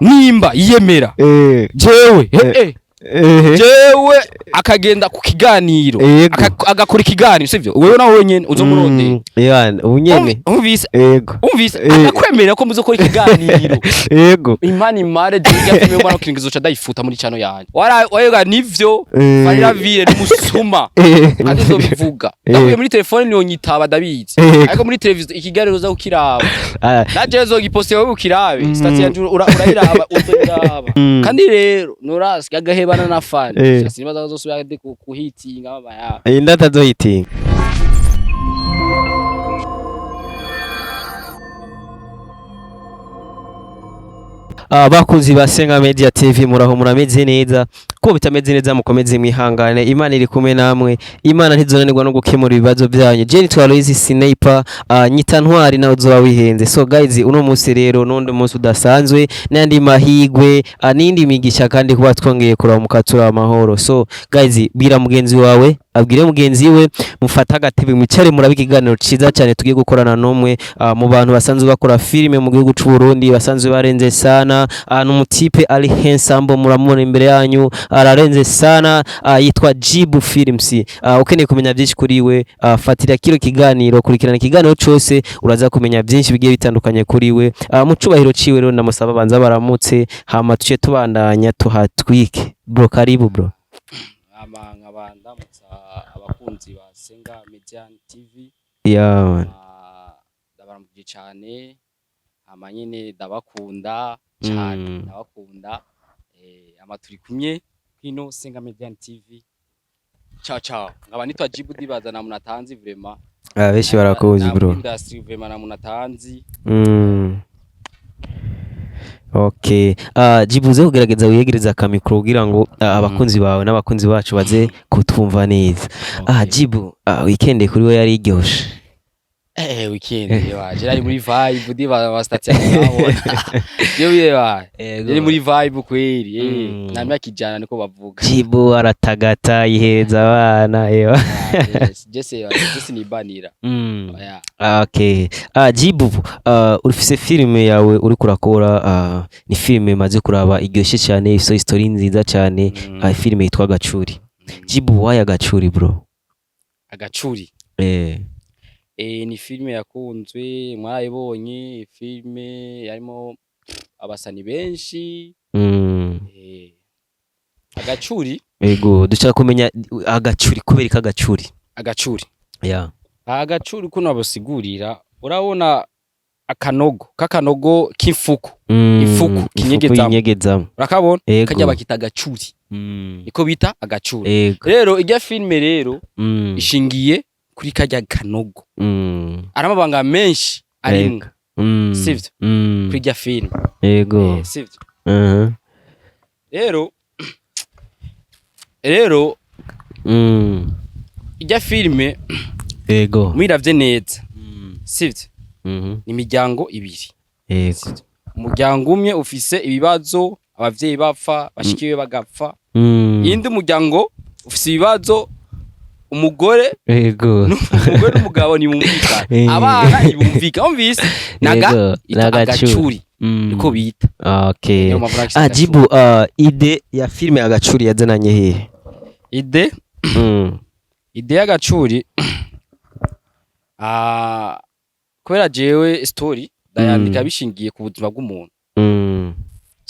nimba yemera jewe jewe akagenda ku kiganiro agakora ikiganiro sivyo wewe nawe wenyene uzomurondera yani ubunyene umvise akakwemerera ko muzokora ikiganiro imani mare dijya filme mwana kiringizo cha dayifuta muri chano yanjye wayega nivyo barira vire n'umusuma kandi zo bivuga ndakuye muri telefone niyo nyitaba dabizi ariko muri televiziyo ikiganiro za ukiraba naje zo giposte wowe ukirabe stati yanjye urayiraba uziraba kandi rero norasi agahebana na fan sinima zazosubira kuhitinga baba ya indata zo hitinga abakunzi ba Senga Media TV muraho murameze neza ko bitameze neza mukomeze mwihangane Imana iri kumwe namwe Imana ntizonanirwa no gukemura ibibazo byanyu je nitwa Loizi Sniper nyita ntwari nawe uzoba wihenze so guys uno munsi rero n'undi munsi udasanzwe n'andi mahigwe n'indi migisha kandi kuba twongeye kuramuka turi amahoro so guys bira mugenzi wawe abwire mugenzi we mufata agatebe mwicare murabika iganiro ciza cyane tugiye gukorana nomwe mu bantu basanzwe bakora filime mu gihugu cy'u Burundi basanzwe barenze sana n'umutipe ari handsome muramubona imbere yanyu ararenze sana yitwa Jibu Films ukeneye kumenya byinshi kuri we fatira kiro kiganiro kurikirana ikiganiro cyose uraza kumenya byinshi bigiye bitandukanye kuri we mu cubahiro ciwe rero ndamusaba banza baramutse hama tuce tubandanya tuhatwike bro karibu bro nkabanda abakunzi ba Senga Media TV ndabaramukije cyane amanyene ndabakunda cyane ndabakunda amaturi kumye hino Senga Media TV ciao nkaba nitwa Jibu dibaza na munatanzi vraiment beshi barakoze bro industry vraiment na munatanzi Okay Jibuze kugerageza wiyegereza akamikro kugira ngo abakunzi bawe n'abakunzi bacu baze kutwumva neza Jibu weekend kuri we yari iryoshe weekend yaje ari muri vibe diba bastatya naho yari muri vibe kweri namya kijana niko bavuga Jibu aratagata yiheza abana jese ni banira okay Jibu urifise filime yawe uri kurakora ni filime maze kuraba iryoshe cyane so story nziza cyane filime yitwa Agacuri Jibu waya Agacuri bro Agacuri ni filime yakunzwe mwarayibonye filime yarimo abasani benshi Agacuri ego dushaka kumenya Agacuri kubereka Agacuri Agacuri kuno abasigurira urabona kakanogo k'ifuku ifuku kinyegezamo urakabona kajya bakita Agacuri niko bita Agacuri rero ijya filime rero ishingiye kuri kajya kanogo aramabanga menshi arimo sivyo kuri ijya filime sivyo rero ijya filime mwiravye neza sivyo ni imiryango ibiri umuryango umwe ufise ibibazo abavyeyi bapfa bashikiwe bagapfa yindi umuryango ufise ibibazo umugore n'umugabo ni bumvika abana ibumvika umvise Agacuri niko bita okay Jibu ide ya filime Agacuri yazananye hehe ide y'Agacuri kubera jewe story ndayandika bishingiye ku buzima bw'umuntu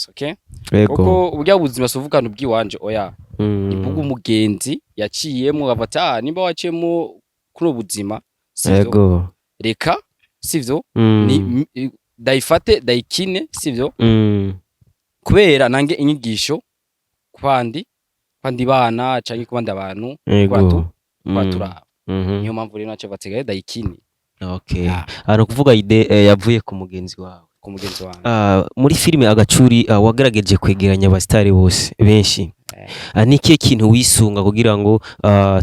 okay kuko ubya buzima sovukana ubwiwanje oya ivuga umugenzi yaciyemo avata nimba waciyemo kuri ubuzima sivyo reka sivyo ni dayifate dayikine sivyo kubera nange inyigisho kwandi bana canke kubandi abantu kwatura niyo mpamvu rero naco bategaye dayikine okay ano kuvuga ide yavuye ku mugenzi wawe muri filime Agacuri wagerageje kwegeranya abastari bose benshi niki kintu wisunga kugira ngo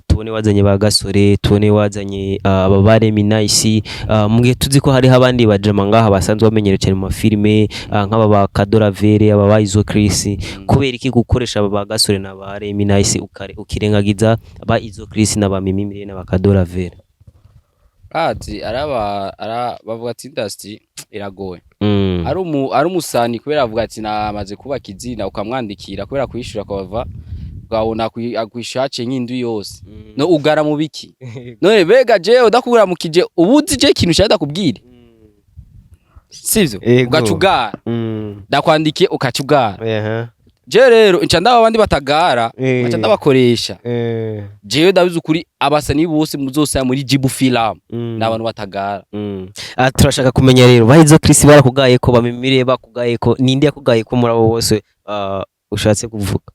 tubone wazanye ba Gasore tubone wazanye ababare Minayisi mugihe tuzi ko hari abandi bajama ngaha basanzwe bamenyere cyane mu filime nk'aba ba Kadora Vere aba ba Izo Chris kubera iki gukoresha aba ba Gasore na ba Minayisi ukirengagiza ba Izo Chris na ba Mimimire na ba Kadora Vere bavuga ati industry iragoye. Ari umusani kubera avuga ati namaze kubaka izina ukamwandikira kubera kwishura kwava ugabona akwishace nk'indu yose. No ugara mu biki. None bega je udakubura mukije ubuzi je ikintu cyada kubwire. Sivyo ugacugara. Ndakwandikiye ukacugara. Je rero inca ndaba abandi batagara baca ndabakoresha. Jewe ndabizi ukuri abasani bose muzosaya muri Jibu Film n'abantu batagara. Turashaka kumenya rero bahizo Chris barakugaye ko bamimire bakugaye ko ninde yakugaye ko muri abo bose ushatse kuvuga.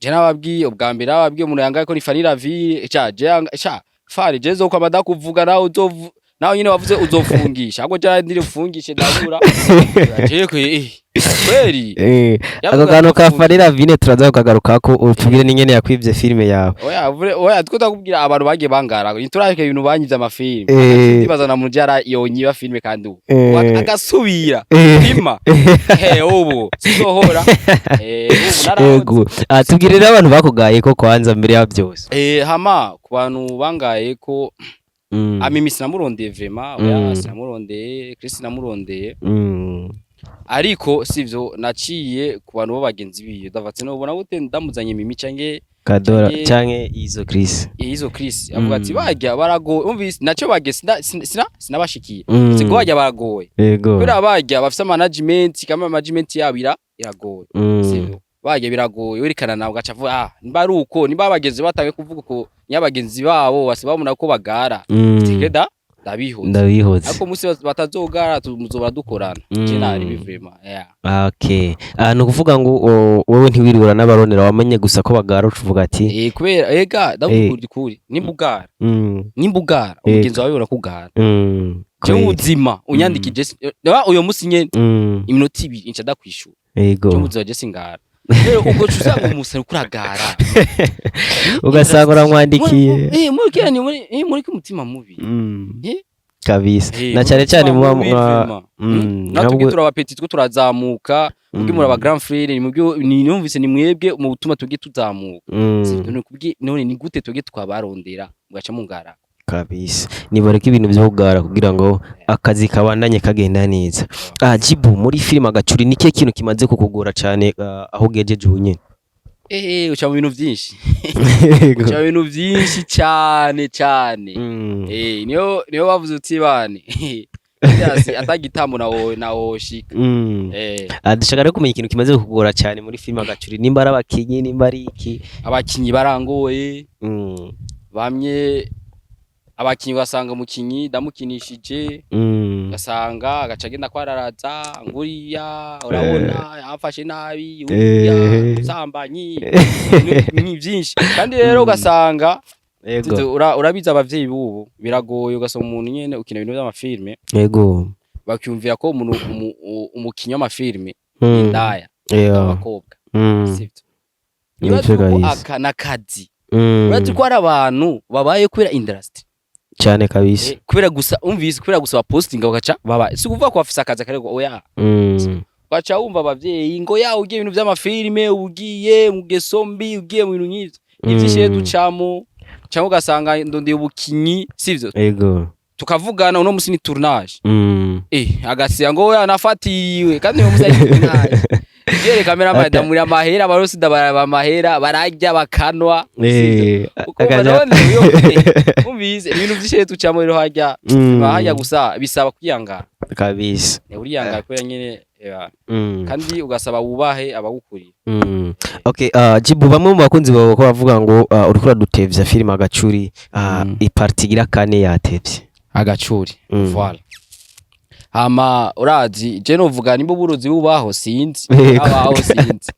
Je nababwiye ubwa mbere nababwiye umuntu yangaye ko ni Fanira Ville Fari je zo kwa badakuvuga nawe nawe nyine wavuze uzofungisha ahubwo je ndire ufungishe ndabura je kweri ako kantu ka Fanira Ville turaza kukagaruka ko utubwire n'ingene yakwivye filme yawe. Oya twakubwira abantu bagiye bangara nturareke ibintu banyize amafilme ndibazana mu jara yonyiba filme kandi agasubira pima ubu sizohora yego tubwire abantu bakugaye ko kwanza mbere ya byose hama ku bantu bangaye ko Amimi sinamurondeye vraiment oya sinamurondeye Chris namurondeye ariko sivyo naciye ku bantu babagenzi biyo davatse no ubona gute ndamuzanye Mimi cange Kadora canke izo Chris avuga ati bajya baragoye umvise naco bage sinabashikiye sigo bajya baragoye kubera bajya bafite management kama management yabira iragoye sivyo bajya biragoye werekana nawe gaca vuga nimba ari uko nimba bageze batange kuvuga ko nyabagenzi babo basibamuna ko bagara tikeda ndabihoze ariko musi batazogara tuzobara dukorana cyane bivema okay no kuvuga ngo wowe ntiwirura n'abaronera wamenye gusa ko bagara uvuga ati kubera ega ndakuri nimbugara umugenzi wawe urakugara cyo ubuzima unyandikije uyo musi nyene iminota 2 inca dakwishura cyo muzo je singara rero ubwo cuzanga umusari kuragara ugasanga uramwandikiye muri kumutima mubi kabisa na cyane muba natwe turabapeti twe turazamuka ubwo muri aba grand frère ni numvise ni mwebwe mu butuma tugiye tuzamuka none ni gute tugiye twabarondera mugaca mungara kabisa nibareka ibintu byo kugara kugira ngo akazi kabandanye kagenda neza. Jibu muri filime Agacuri nike kintu kimaze kukugora cyane aho ugejeje unyene? Uca mu bintu byinshi cyane niyo bavuze uti bane yasi atagitambo nawo shika adashaka rero kumenya ikintu kimaze kukugora cyane muri filime Agacuri nimba ari abakinyi nimba ari iki abakinyi barangoye bamye abakinyi basanga mukinyi damukinishije gasanga agaca agenda kwararaza nguriya urabona yamfashe nabi uriya sambanyi ni byinshi kandi rero ugasanga urabiza abavyeyi bubu biragoye ugasoma umuntu nyene ukina ibintu by'amafilme yego bakyumvira ko umuntu umukinyi w'amafilme indaya abakobwa sivyo niba akana kazi urati ko ari abantu babaye kubera industry cyane kabisa kubera gusa umvise kubera gusa posting bagaca baba si kuvuga ko afisa akazi akarego oya baca wumva abavyeyi ngo ya ugiye ibintu by'amafilme ugiye mu gesombi ugiye mu bintu nk'ivyo ivyishe ducamo cyangwa ugasanga ndonde ubukinyi sivyo yego tukavugana uno musi ni tournage agasiya ngo oya nafatiriwe kandi uyo musi ari tournage Jere kamera mada muri amahera abarosi dabara amahera barajya bakanwa uko umbize ibintu byishe tucamo rero hajya gusa bisaba kwiyangara kabisa uriyangara ko nyene kandi ugasaba wubahe abagukuriye okay Jibu bamwe mu bakunzi bawe ko bavuga ngo urikura dutevya filime Agacuri ipartigira kane yatevye Agacuri voilà hama urazi je novuga nimba buruzi bubaho sinzi abaho sinzi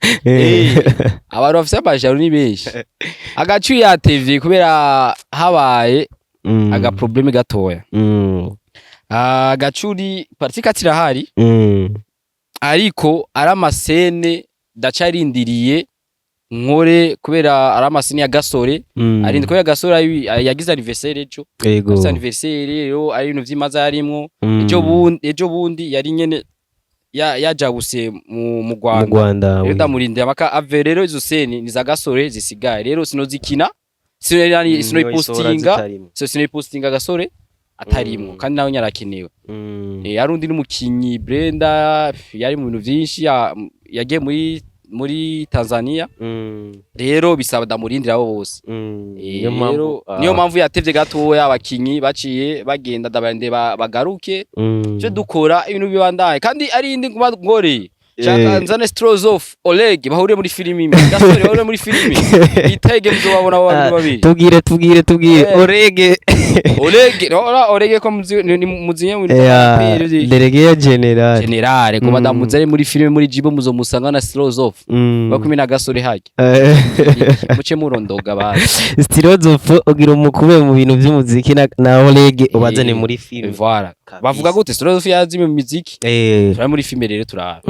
abantu bafite amajaro ni benshi Agacuri ya TV kubera habaye aga problème gatoya Agacuri parti katirahari ariko ari amasene dacarindiriye nkore kubera ari amasene ya Gasore arindi ko ya Gasore yagize anniversaire ejo yagize anniversaire rero ari ibintu vyimaza yarimwo ejo bundi yari nyene yajabuse mu Rwanda rero ndamurinde amaka ave rero izo sene ni za Gasore zisigaye rero sinozikina sinoyipostinga agasore atarimwo kandi nawe nyarakenewe. Yarundi n'umukinyi Brenda yari mu bintu vyinshi yagiye muri Tanzania rero bisaba ndamurindira abo bose. Niyo mpamvu yatevye gatoya abakinyi baciye bagenda ndabande bagaruke cyo dukora ibintu bibandaye kandi ari indi ngore Chaka nzane Strozov Oleg bahuriye muri filimi gasore bahuriye muri filimi itege mzo babona babiri tubwire Oleg ko muzinye muri Delegation General ko badamuzane muri filimi muri Jibo muzo musanga na Strozov bakumi na gasore hake muce murondoga bari Strozov ugira umukube mu bintu by'umuziki na Oleg ubazane muri filimi voilà bavuga gute Strozov yazi mu muziki turi muri filimi rero turara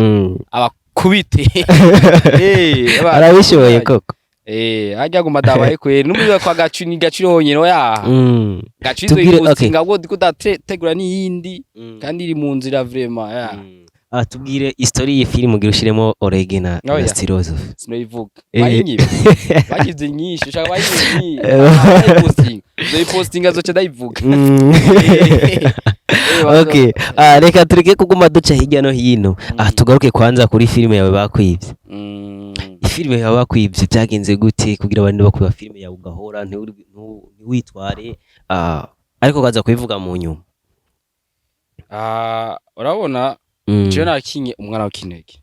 abakubite arabishoboye koko ajya gumadabaye kweri n'umuzi kwa gacuni gaciro honyene ya gaciro ipostinga ngo dikudategura n'iyindi kandi iri mu nzira vraiment ya tubwire history ye film ugira ushiremo Oleg na Strozov sinoyivuga bayinyibe bagize nyinshi ushaka bayinyibe postinga zoce ndayivuga. Okay, reka tureke kuguma duca hirya no hino. Tugaruke kwanza kuri filime yawe bakwivye. Filime yawe bakwivye byagenze gute kugira abantu bakwiba filime yawe ugahora ntiwitware ariko kaza kubivuga mu nyuma? Urabona je nakinye umwana w'Kinege.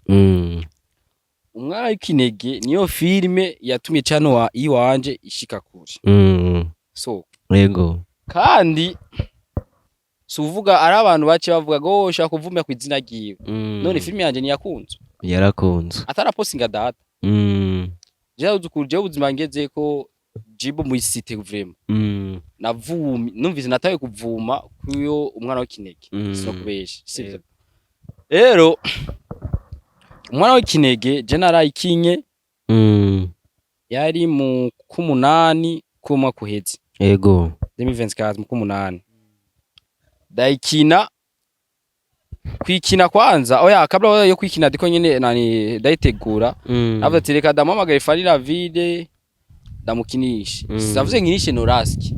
Umwana w'Kinege niyo filime yatumye channel iwanje ishika kure. So yego kandi suvuga ari abantu bace bavuga go shaka kuvumya ku izina giwe none filime yanje ni yakunzwe yarakunzwe atarapostinga data je uzukuje ubuzima ngeze ko Jibo mu city vraiment navumi numvise nataye kuvuma kuyo umwana w'Kinege so kubesha sivyo rero umwana w'Kinege general ikinye yari mu kumunani kuma kuheze yego 2024 mu kumunani daikina kwikina kwanza oya kabla yo kwikina diko nyene nani dayitegura navuze ati reka damamagaye Fanila Vide ndamukinisha savuze nkinishe Noraski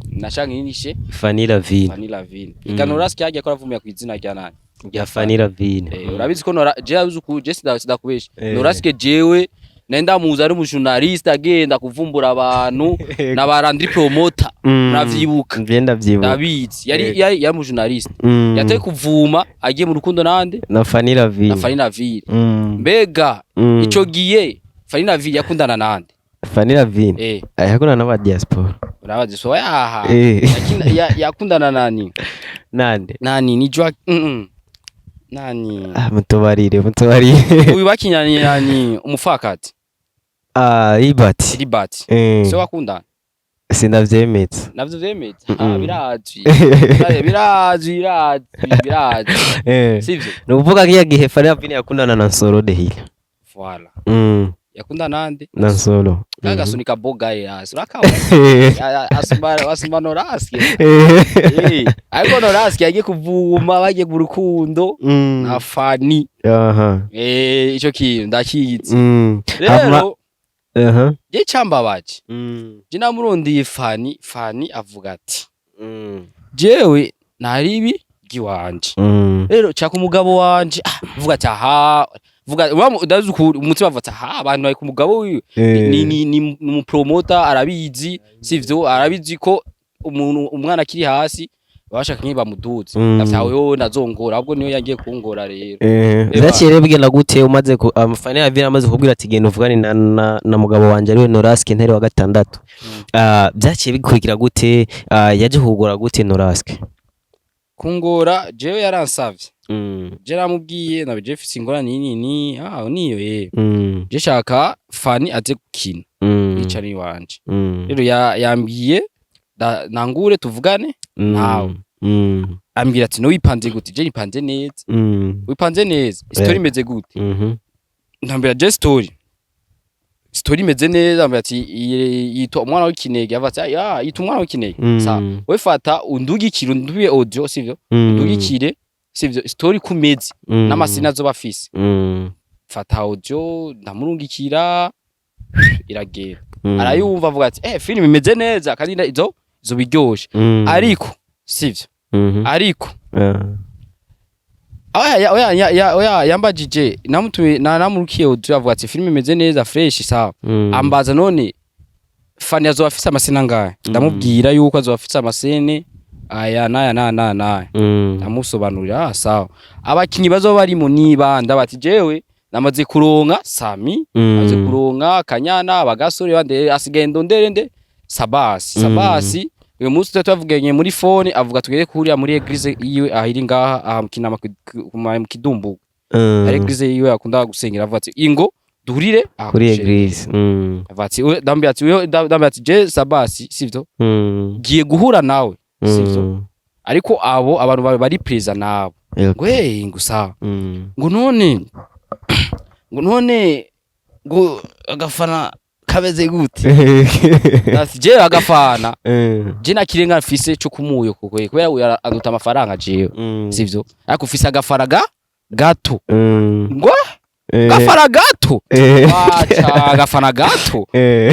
nashaka nkinishe Fanila Vide Noraski yagiye akora vumya ku izina rya nani rya Fanila Vide urabizi ko je sidakubesha Noraski jewe nenda muza ari umujournaliste agenda kuvumbura abantu nabarandri promoter mravyibuka ngenda vyibuka David yari umujournaliste yateye kuvuma agiye mu rukundo nande na Fanila Vide mbega ico giye Fanila Vide yakundana nande Fanila Vide yakundana n'aba diaspora urabazi so yakundana nani ni jwa nani mutobarire uyu bakinyani yani umufakati Ibati so wakundana sinavyemetse navyo vyemetse birazwi sivyo nuvuga kiya gihe Fanila Vide yakundana na Nsoro de Hila voilà yakundana nande na Nsoro kagasunika boga yasi urakawa asumba Noraski ariko Noraski yagiye kuvuma bagiye ku rukundo na Fani ico kintu ndakitse rero je cambabaje je namurondiye Fani avuga ati jewe naribi giwanje rero caka umugabo wanje avuga ati vuga udazukuri umutima avuga abantu bari ku mugabo wiwe ni umupromoter arabizi sivyo arabizi ko umwana akiri hasi bashaka nkiba muduze ndafyawe yo nazongora ahubwo niyo yagiye kungora rero byakire bigenda gute umaze ku Fanila Vide amaze kubwira ati genda uvugane na mugabo wanje ariwe Noraski ntare wa gatandatu byakire bikurikira gute yaje kugora gute Noraski kungora jewe yaransavye je namubwiye na Jeff singora nini niyo je shaka Fani aze gukina nicari wanje rero yambwiye nangure tuvugane nawe ambwira ati no wipanze gute je nipanze neza wipanze neza story imeze gute ntambira je story imeze neza ambwira ati yitwa umwana w'Kinege avatse yitwa umwana w'Kinege sa we fata undugikire undubiye audio sivyo undugikire sivyo story kumeze n'amasina zo bafise fata audio ndamurungikira iragera arayumva avuga ati filime imeze neza kandi izo biryoshe ariko sivyo ariko oya yambajije namurukiye uzavuga ati filime imeze neza fresh sawa ambaza none Fani azoba afise amasene angahe ndamubwira yuko azoba afise amasene aya naya ndamusobanurira sawa abakinyi bazoba bari mu nibanda bati jewe namaze kuronka Sami namaze kuronka Kanyana abagasore bande asigaye ndonderende Sabasi uyu munsi twavuganye muri phone avuga tugere kuhurira muri eglise yiwe ahiri ngaha ahamukina mu Kidumbu ari eglise yiwe akunda gusengera avuga ati ingo duhurire kuri eglise avati dambati je Sabasi sivyo giye guhura nawe sivyo ariko abo abantu bari preza nabo ngo ngusa ngo none ngo agafana kabeze gute nasi je agafana je nakirenga mfise cyo kumuyo kubera aduta amafaranga jewe sivyo ariko ufise agafaraga gato ngo gafara gato wacha agafana gato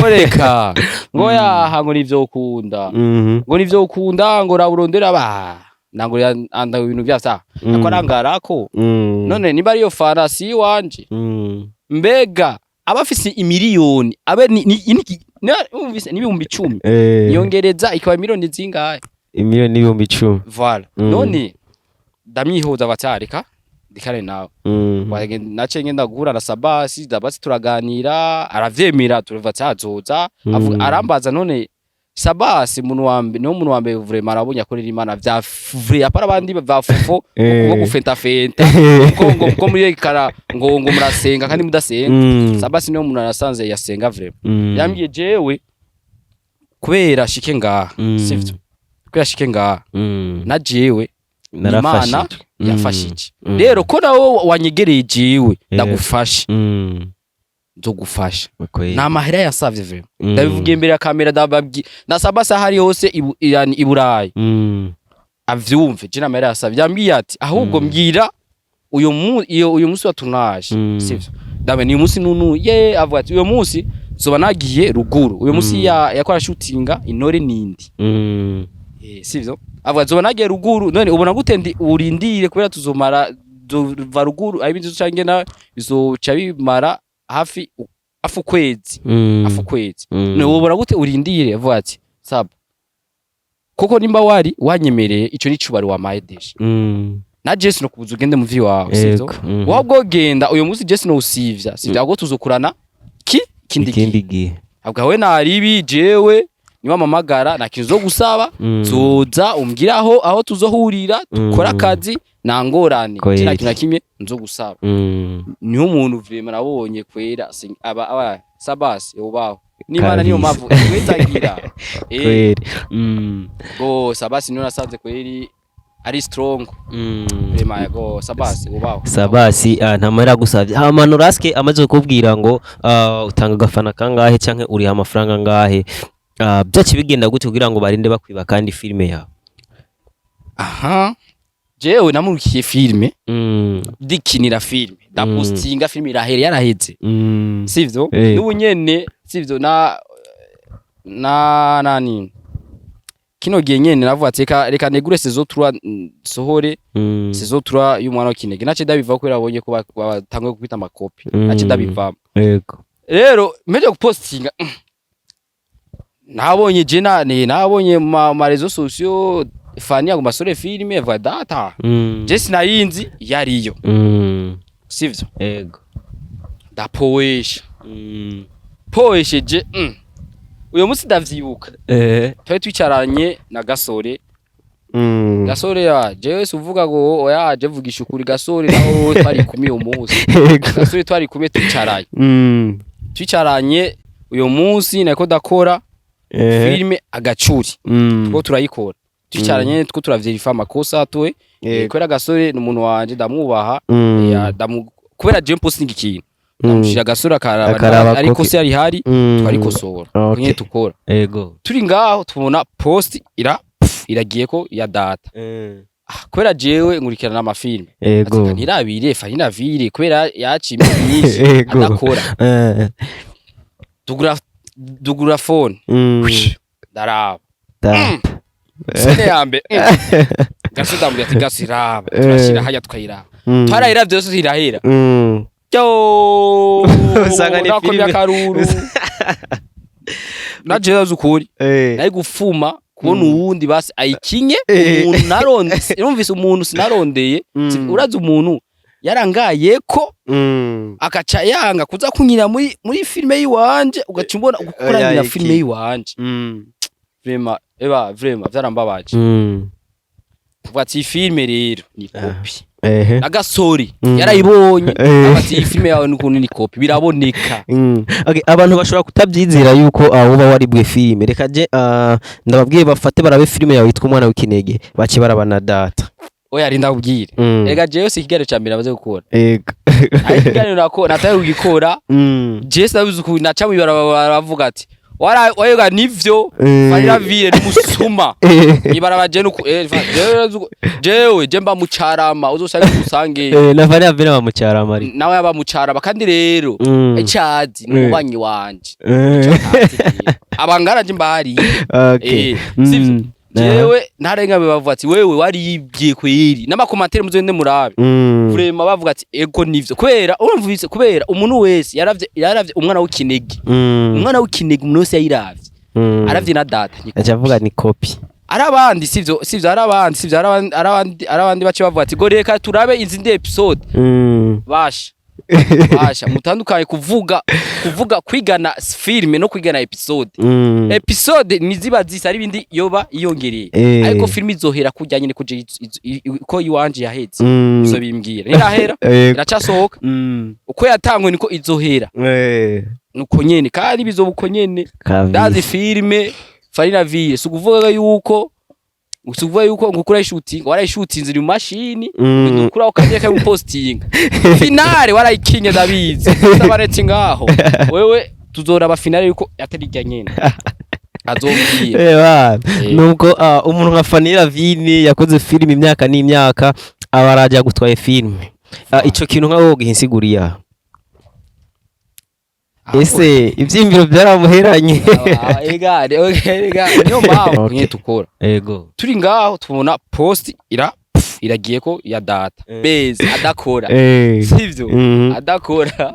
oreka ngo yaha ngo nivyo ukunda ngo raburondera ba nango anda ibintu byasa akorangarako none niba ariyo farasi wanje mbega abafise imiliyoni abe umvise n'ibihumbi 10 yongereza ikaba miliyoni zingahe imiliyoni n'ibihumbi 10 voilà none ndamyihoza batarika dikare nawe nace ngenda guhura na Sabasi turaganira aravyemera turuva cyazoza arambaza none Sabasi muntu wambe vraiment arabonye akorera Imana vya vrai apara abandi bavafufo ngo gufenta ngo muri kara ngo murasenga kandi mudasenga Sabasi niyo muntu arasanze yasenga vraiment yambwiye jewe kubera shike ngaha sivyo kubera shike ngaha na jewe Imana yafashije rero ko nawo wanyegereye jewe ndagufasha nzogufasha na mahera yasavye vyo ndabivugiye imbere ya kamera ndababwi na Sabasi hari hose iburayi avyumve je na mahera yasavye yambwiye ati ahubwo mbwira uyo munsi watunaje sivyo ndabe ni umunsi nunu avuga ati uyo munsi zoba nagiye ruguru uyo munsi yakora shootinga Intore nindi sivyo avuga zoba nagiye ruguru none ubona gute urindire kubera tuzomara va ruguru ayibinzi cange na bizoca bimara hafi afukwezi ne ubona gute urindire avuga ati saba koko nimba wari wanyemereye ico ni cubari wa Maedesh na Jesse no kubuza ugende mu vi wawe sivyo wabwo genda uyo munsi Jesse no usivya sivyo ago tuzokurana kindi gihe abwa we naribi jewe niba mamagara nakizo gusaba zoza umbwiraho aho tuzohurira dukora akazi nangorane kina kintu kimwe nzo gusaba niho umuntu vraiment nabonye kwera aba Sabasi ubaho n'Imana niyo mavu wetagira go Sabasi niyo nasanze kweri ari strong vraiment go Sabasi ubaho Sabasi ntamara gusavye hamano raske amaze kubwira ngo utanga gafana kangahe canke uri amafaranga ngahe byaci bigenda gute kugira ngo barinde bakwiba kandi filme yawe jewe namurukiye filme dikinira filme ndapostinga filme yaraheze sivyo n'ubu nyene sivyo na nani kino gihe nyene navuga ati reka negure saison 3 sohore saison 3 y'umwana w'Kinege nace ndabiva ko yarabonye ko batangwe gupita amakopi nace ndabiva yego rero meje gupostinga nabonye nabonye ma réseaux sociaux Fani agomba sore filme va data Jesse nayinzi yariyo sivyo yego ndapoesha poesheje uyo munsi ndavyibuka twe twicaranye na Gasore Gasore jewe suvuga ngo oya je vugisha ukuri Gasore naho twari kumwe umunsi Gasore twari kumwe twicaranye uyo munsi nako dakora filme agacuri two turayikora twicaranye two turaverifa amakosa atwe kwera Gasore n'umuntu wanje ndamwubaha kubera je posting ikintu ndamushira Gasore akaraba ariko se ari hari twarikosora nye tukora yego turi ngaho tubona post iragiye ko ya data kubera jewe nkurikirana n'amafilme yego nirabire Fani navire kubera yaci myinshi adakora dugura phone daraba sene yambe gasudambye ati gasiraba turashira hajya twayiraba twarayira byose zirahera yo usanga ni filime karuru naje yazukuri nayi gufuma kubona uwundi basi ayikinye umuntu naronde numvise umuntu sinarondeye uraza umuntu yarangaye ko akaca yanga kuza kunyira muri filime yiwanje ugacimbona gukoranira filime yiwanje vraiment vyarambabaje ati filime rero ni copy agasori yarayibonye ati filime yawe nukuntu ni copy biraboneka okay abantu bashobora kutabyizira yuko uba wari bwe filime reka je ndababwiye bafate barabe filime yawe yitwa umwana w'ikinege bace barabana data oya rinda ubwire rega jewe sikigare cyambere abaze gukora ego ari kigare nako nataye ugikora je sabuze ku naca mu baravuga ati wayega nivyo farira vire n'umusuma ibarabaje nuko jewe je mba mucarama uzosanga usange na farira vire ba mucarama ari nawe yaba mucarama kandi rero icyazi n'ubanyi wanje abangara je mbari sivyo jewe ntarenga bavuga ati wewe waribye kwiri n'amakomantere muzende murabe vraiment bavuga ati ego nivyo kubera urumvise kubera umuntu wese yaravye umwana w'ikinege umwana w'ikinege umuntu wese yayiravye aravye na data avuga ni copy arabandi sivyo arabandi bace bavuga ati go reka turabe izindi episode basha mutandukanye kuvuga kwigana filme no kwigana episode niziba zisa ari bindi yoba iyongereye ariko filme izohera kujyanye kuje ko yiwanje yaheze izo bimbwira nirahera iracasohoka uko yatangwe niko izohera nuko nyene kandi bizobuko nyene ndazi filme farina vie sukuvuga yuko ngukura shooting warayishutinze mu machine ngukura ukaje ka posting finale warayikinye dabizi sabaretse ngaho wewe tuzora ba finale yuko atarijya nyene azombwiye nuko umuntu nka Fanira Vini yakoze filime imyaka n'imyaka abaraje gutwaye filime ico kintu nka wowe gihinsiguriya ese ivyimviro byaramuheranye ega niyo mpamvu nye tukora ego turi ngaho tubona post iragiye ko ya data base adakora sivyo adakora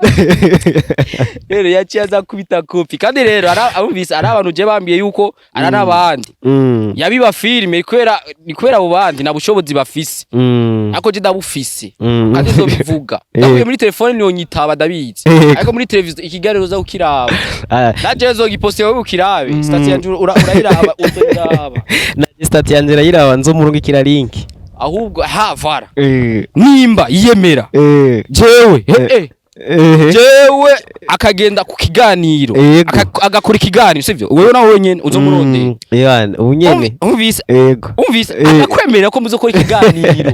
rero yaciye aza kubita copy kandi rero arumvise ari abantu je bambiye yuko ara nabandi yabiba filime ni kwera abo bandi na bushobozi bafise ako je ndabufise kandi zo bivuga ndavuye muri telefone niyo nyitaba dabizi ariko muri televiziyo ikiganiro za ukiraba naje zo giposte wowe ukirabe stat yanje urayiraba uzoyiraba na stat yanje irayiraba nzo mu rungikira link ahubwo havara nimba yemera jewe jewe akagenda ku kiganiro agakora ikiganiro sivyo wewe nawe nyene uzomurondera yani ubunyene umvise akakwemerera ko muzokora ikiganiro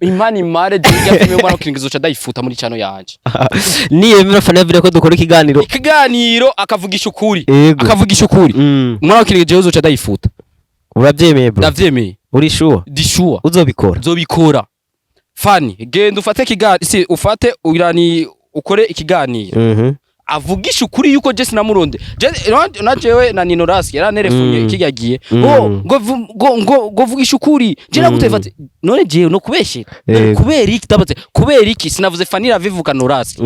imani mare je yafime mwana kiringizo cha dayifuta muri chano yanje niyemera fana vile ko dukora ikiganiro akavugisha ukuri mwana kiringizo uzoca dayifuta urabyemeye bro ndavyemeye uri sure dishua uzobikora fani genda ufate ikiganiro ufate urani ukore ikiganiro avugisha ukuri yuko je sinamuronde najewe na Ninorasi yaranerefunye ikigagiye ngo vugisha ukuri je nagutefate none je no kubeshera kubera iki tabaze kubera iki sinavuze Fanira vivuka Norasi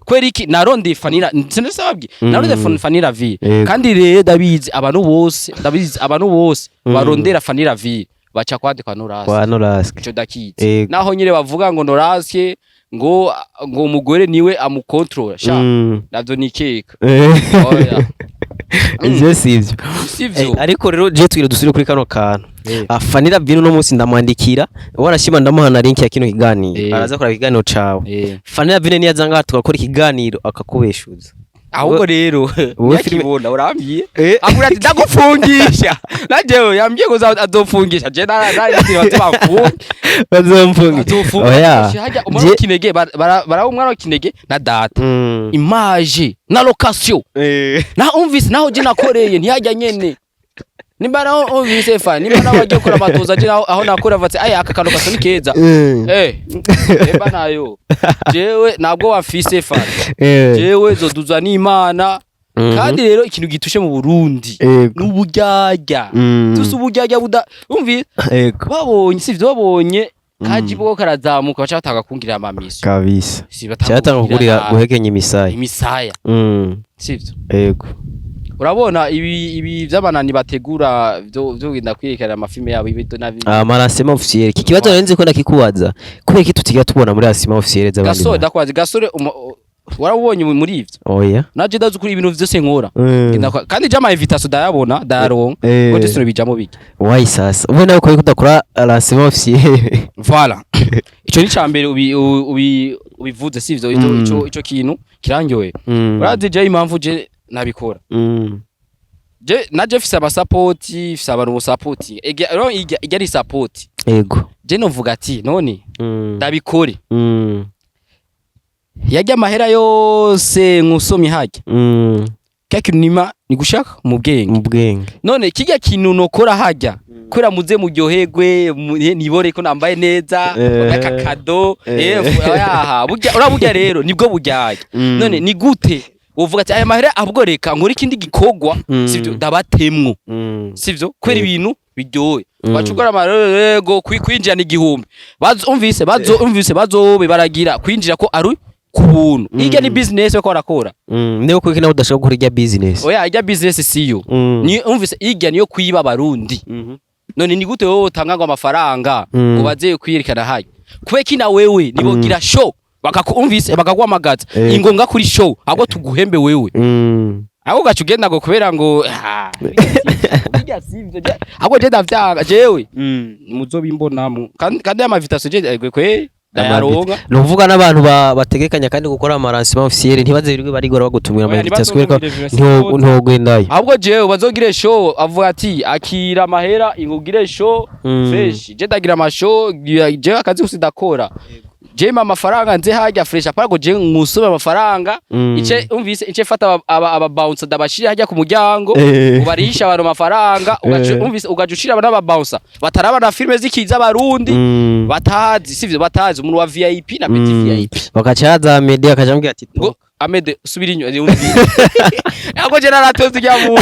kubera iki naronde Fanira sinasababye naronde Fanira vi kandi rero dabizi abantu bose barondera Fanira vi bacha kwandika Norasi cyo dakite naho nyire bavuga ngo Norasi ngo umugore niwe amukontrola sha navyo nikeka oya ivyo sivyo ariko rero je twire dusire kuri kano kantu Fanira Vino no munsi ndamwandikira warashima ndamuhana link ya kino kiganiro araza kora kiganiro cawe Fanira Vino ni yazanga tukakora ikiganiro akakubeshuza ahubwo rero yakibona urambiye agura ati ndagufungisha najewe yambye ko azofungisha je nari bazomfungisha oya umwana kinege bara umwana w'ikinege na data image na location na umvise naho je nakoreye ntiyajya nyene nimbara umvise Fani nimbara bagiye gukora amatoza je aho nakora vatse aya akakano kasoni keza eba nayo jewe nabwo wafise Fani jewe zoduza n'Imana kandi rero ikintu gitushe mu Burundi n'uburyarya tusi uburyarya umvi babonye sivyo babonye kaji bwo karazamuka bacha batanga kungira amamisi kabisa cyatanga kugurira guhekenya imisaya sivyo urabona ibi by'abanani bategura byo genda kwirekana amafilme yabo ibito nabi amarasema officiel iki kibazo narenze ko ndakikubaza kubera iki tutigira tubona muri asima officiel z'abandi gasore dakwazi gasore warabonye muri ivyo oya naje ndazi kuri ibintu vyose nkora kandi jama invitation dayabona dayaron ko tisino bijamo biki why sasa ubona ko kudakora asima officiel voilà ico ni cambere ubivuze sivyo ico kintu kirangyoye urazi je impamvu je nabikora je naje fisa ba support fisa abantu bo support ero igari support yego je novuga ati none ndabikore yajya mahera yose nkusomye hajya kakintu nima ni gushaka mu bwenge none kijya kintu nokora hajya kwera muze muryoherwe nibore ko nambaye neza akakado yaha burya rero nibwo buryaye none ni gute uvuga ati aya mahera ahubwo reka nkora ikindi gikogwa sivyo ndabatemwo sivyo kwera ibintu biryoye bacugara amarego kwinjira n'igihumbi umvise bazobe baragira kwinjira ko ari kubuntu ijya ni business ko arakora niyo kuko nawe udashaka gukora ijya business oya ijya business siyo ni umvise ijya niyo kwiba barundi none ni gute wowe utanga ngo amafaranga ngo baze kwiyerekana hayo kweki na wewe nibogira show bakakumvise bakakwamagaza ingonga kuri show ahubwo tuguhembe wewe ahubwo gacugenda ngo kubera ngo bijya sivyo ahubwo je ndavyanga jewe muzobimbonamo kandi amavitation je kwe dayaronga nuvuga n'abantu bategekanya kandi gukora amaransi officiel ntibazirirwe barigora bagutumira ama invitation ko ntogwendayo ahubwo jewe bazogire show avuga ati akira mahera ingugire show fresh je ndagira amashow je akazi usidakora je amafaranga nze hajya fresh aparago je nkusoma amafaranga ice umvise ice fata aba bouncer dabashira hajya ku muryango ubarisha abantu amafaranga umvise ugajushira abana bouncer bataraba na filme zikiza abarundi batazi sivyo batazi umuntu wa VIP na petit VIP bakacaza media akajambwira ati Amede subira inyo ako je naratoze rya mu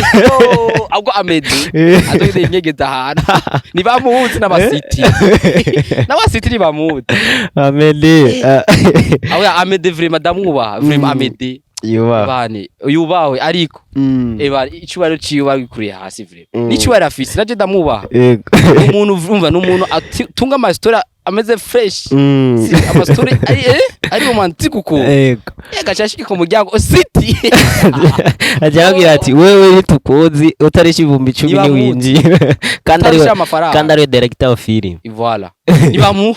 ahubwo Amede atogide inyegeza hana ni bamuzi n'abasiti n'abasiti ni bamuzi Amede aho Amede vraiment damwubaha vraiment Amede yubawe ariko eba icubaro ciyo kuri hasi vraiment n'icubaro afise naje ndamwubaha umuntu urumva n'umuntu atunga ama story ameze fresh ama story ari romantic uko gacashiki ku muryango city ajagira ati wewe nitukozi utarisha 10,000 ni winji kandi ari director of film voilà nibamu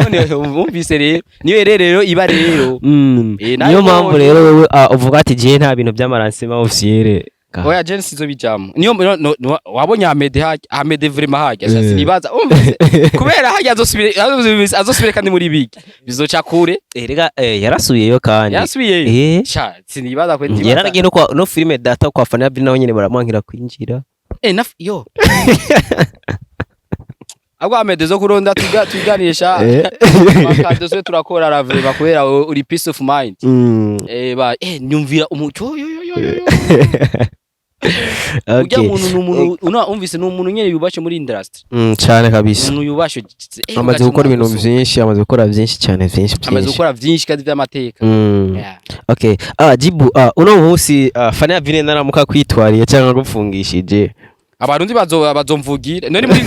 none umvise rero niyo rero iba rero niyo mpamvu rero wewe uvuga ati je nta bintu by'amaransema officiel oya je sizo bijamo niyo wabonye Amede vraiment hajya sasa nibaza umvise kubera hajya azosubire kandi muri biki bizoca kure rega yarasubiyeyo kandi yarasubiyeyo cha sinibaza ko ndibaza yararagiye no filme data kwa fana nawe nyene baramwankira kwinjira yo Agwa Amede zo kuronda tuganisha bakadose turakora ravre bakwera uri peace of mind nyumvira umucyo ujya umuntu umvise n'umuntu nyene yubashe muri industry cyane kabisa umuntu yubashe amaze gukora ibintu byinshi amaze gukora byinshi cyane amaze gukora byinshi kandi by'amateka okay Jibu uno munsi fana ya vine naramuka kwitwariye cyangwa gufungishije abarundi bazomvugira none muri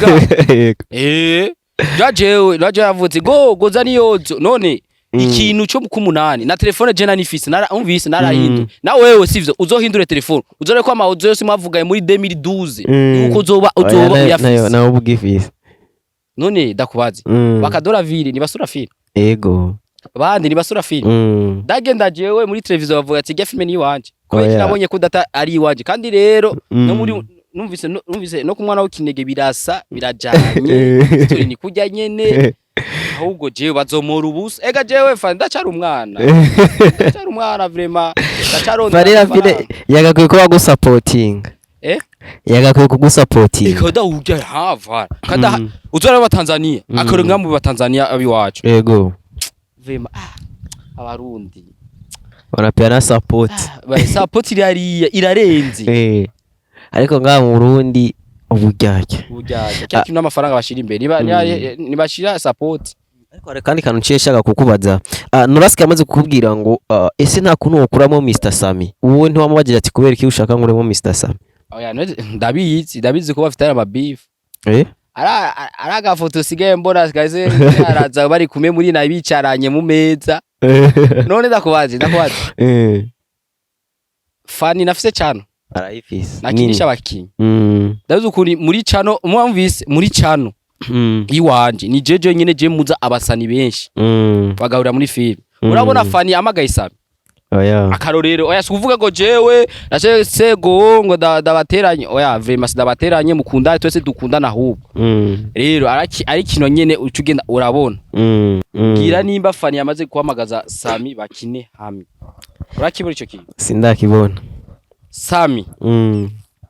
jaje yavuze goza niyozo none ikintu cyo kumunani na telefone je nanifise umvise narahindu na wewe sivyo uzohindure telefone uzore ko amahozo yose mwavugaye muri 2012 yuko uzoba uyafise nayo ubugifise none dakubazi bakadora vile ni basura file ego bandi ni basura file dagenda jewe muri televiziyo bavuga ati gya filme ni wanje ko nabonye ko data ari wanje kandi rero no muri numvise no kumwana w'ikinege birasa birajanye story ni kujya nyene ahubwo jewe bazomora ubusa ega jewe fa ndacara umwana vraiment ndacaronda Farira vile yagakwiye ko bagusupporting yagakwiye kugusupporting ikoda ujya hava kada uzora ba Tanzania akarenga mu ba Tanzania abi wacu yego vraiment abarundi banapeana support support irarenze ariko ngaha mu Burundi uburyarya cyangwa n'amafaranga bashira imbere nibashira support. Ariko kandi kantu nciye shaka kukubaza Noraski amaze kukubwira ngo ese nta kuntu wokuramo Mr Sami, wowe ntiwamubagije ati kubera iki ushaka nguremo Mr Sami? Oya ndabizi ko bafite ama beef araga foto sigaye mbona gaze araza bari kumwe muri na bicaranye mu meza none ndakubaze fani nafise cyane arayifise nakinisha abakinyi ndabizi ukuri muri cano umwumvise muri cano iwanje ni jeje nyene je muza abasani benshi bagahurira muri film urabona fani amagaye Sami akarorero oya sikuvuga ngo jewe sego ngo dabateranye oya vraiment dabateranye mukundane twese dukundana ahubwo rero ari kino nyene ucugenda urabona gira nimba fani yamaze kuhamagaza Sami bakine hamwe urakibura ico kintu sindakibona Sami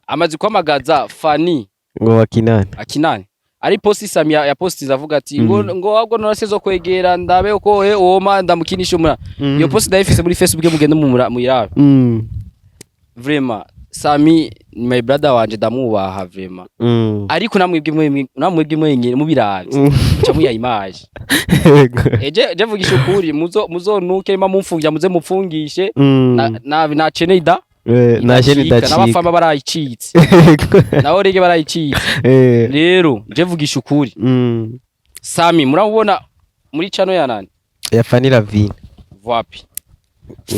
amaze kuhamagaza fani ngo akinane ari posti Sami ya posti zavuga ati ngo ahubwo Norasi zo kwegera ndabe uko uwo manda mukinisha umura iyo posti ndayifise muri Facebook mugende mu irabe vraiment Sami my brother wanje ndamubaha vraiment ariko namwebwe mwenye mu birabe cyo muya image je vugisha ukuri muzonuke mumfungira muze mupfungishe na Chenida n'abafamba barayicitse naho rege barayicitse rero je vugisha ukuri Sami murabona muri chano ya nani ya Fani Lavine wapi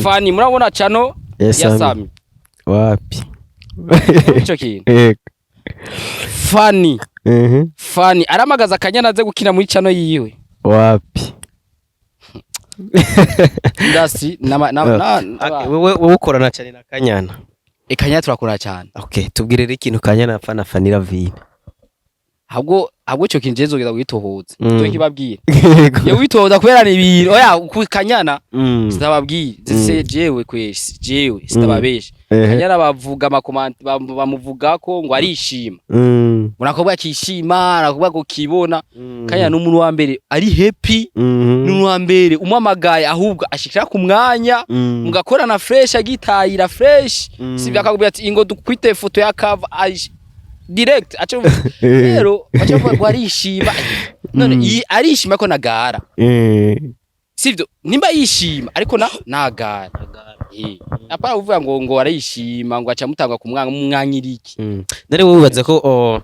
Fani murabona chano ya Sami wapi ico kintu Fani aramagaza Kanyana aze gukina muri chano yiwe wapi ndasi wewe ukorana cyane na Kanyana Kanyana turakora cyane okay tubwirere ikintu Kanyana apfa na Fani Lavine ahubwo cyo kintu jezogeza gwitohoza cyo kibabwira yo witohoza kubera ni ibintu oya Kanyana sitababwira zise jewe kwesi jewe sitababesha Kanyana bavuga amakomenti bamuvuga ko ngo arishima murakobwa kishima nakobwa ko kibona Kanyana n'umuntu wa mbere ari happy n'umuntu wa mbere umwamagaye ahubwo ashikira ku mwanya mugakorana fresh agitayira fresh sivya akakubwira ati ingo dukwite foto ya cover direct acho rero acho barishima none arishima ko nagara sivyo nimba yishima ariko nagara apara uvuga ngo arishima ngo aca mutanga ku mwanya iriki nari wibaza ko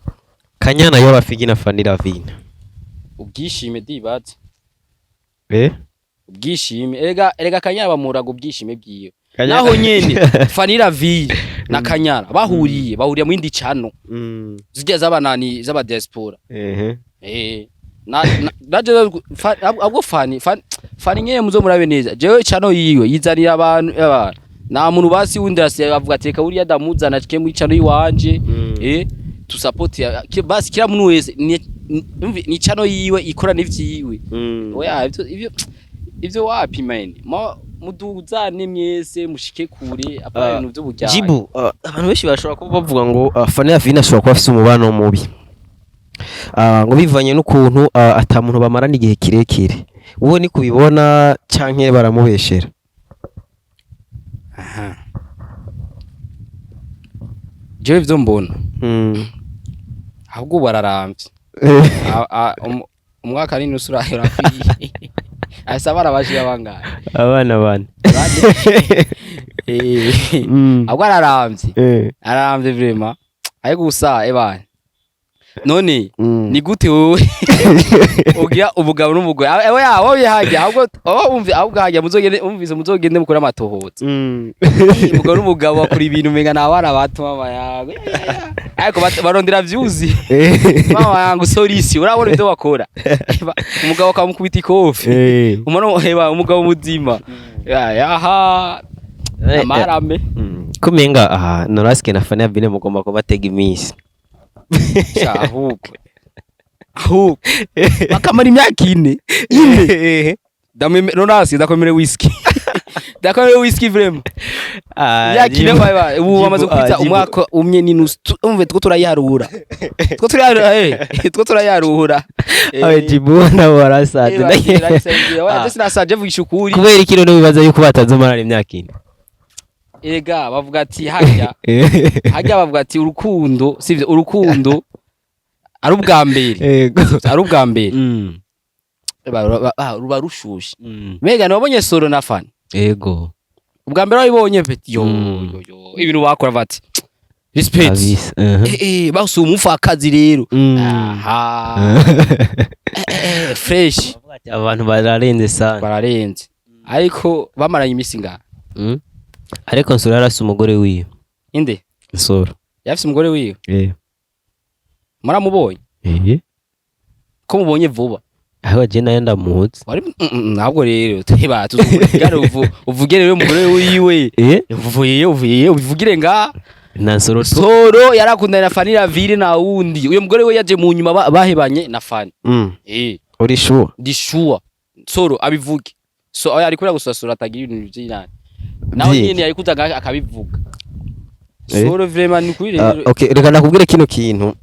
Kanyana yo bafigi na Fani Lavine ubwishime dibaze ubwishime erega Kanyana bamuraga ubwishime bwiyo naho nyene Fani Lavine na Kanyana bahuriye mu indi cano zijya zabanani zaba diaspora naje abwo Fani nyene muzo murabe neza jewe cano yiwe yizanira abantu na muntu basi w'indirasi avuga ateka uri yadamuzana cike mu cano yiwanje to support basi kira muntu wese ni cano yiwe ikora n'ivyiwe oya ivyo wapi man muduzane mwese mushike kure apa ibintu byo bujyanye Jibu abantu benshi bashobora kuba bavuga ngo Fani Lavine ashobora kuba afite umubano mubi ngo bivanye n'ukuntu atamuntu bamarana igihe kirekire wowe ni kubibona canke baramubeshera jewe ivyo mbona ahubwo bararambye umwaka ni nusura irafiye asa barabashira bangaye abana bane ahubwo ararambye vraiment ariko gusa ebana none ni gute wowe ugira ubugabo n'umugore oya wowe hajya ahubwo hajya muzogende mukora amatohoza ubugabo n'umugabo bakora ibintu menga nabara batuma bayago ariko barondera vyuzi mama yangu sorisi urabona ibyo bakora umugabo akamukubita ikofi umugabo muzima yaha amarame kumenga Noraski na Fani Lavine mugomba kubatega iminsi ahubwo bakamara imyaka ine Noraski ndakomere whisky Dakora whisky vraiment. Yakine bye ubu bamaze kwita umwaka umwe n'inus umve two turayiharura. Two turayiharura. Awe Jibu na warasaze. Waje sinasaje vugisha ukuri. Kubera ikiro no bibaza yuko batazomara imyaka ine. Ega bavuga ati hajya bavuga ati urukundo sivyo urukundo ari ubwa mbere ari ubwa mbere ruba rushushe mbega nabonye Soro na Fani yego ubwa mbere wabibonye peti yo ibintu bakora bati respect basu umufakazi rero aha fresh abantu bararenze sana bararenze ariko bamaranye imisi ngaha ariko Soro yarase umugore wiwe inde Soro yafise umugore wiwe muramubonye ko mubonye vuba aho je nayo ndamuzi ntabwo rero teba tuzugare uvuge rero umugore wiwe uvuye ubivugire nga na Soro yarakundana na Fani Ravire na wundi uyo mugore we yaje mu nyuma bahebanye na Fani uri sure ndi sure Soro abivuge so ari kuri gusasura atagira ibintu by'inani nawe nyine yari kutaga akabivuga Soro vraiment ni kuri rero okay reka nakubwire kino kintu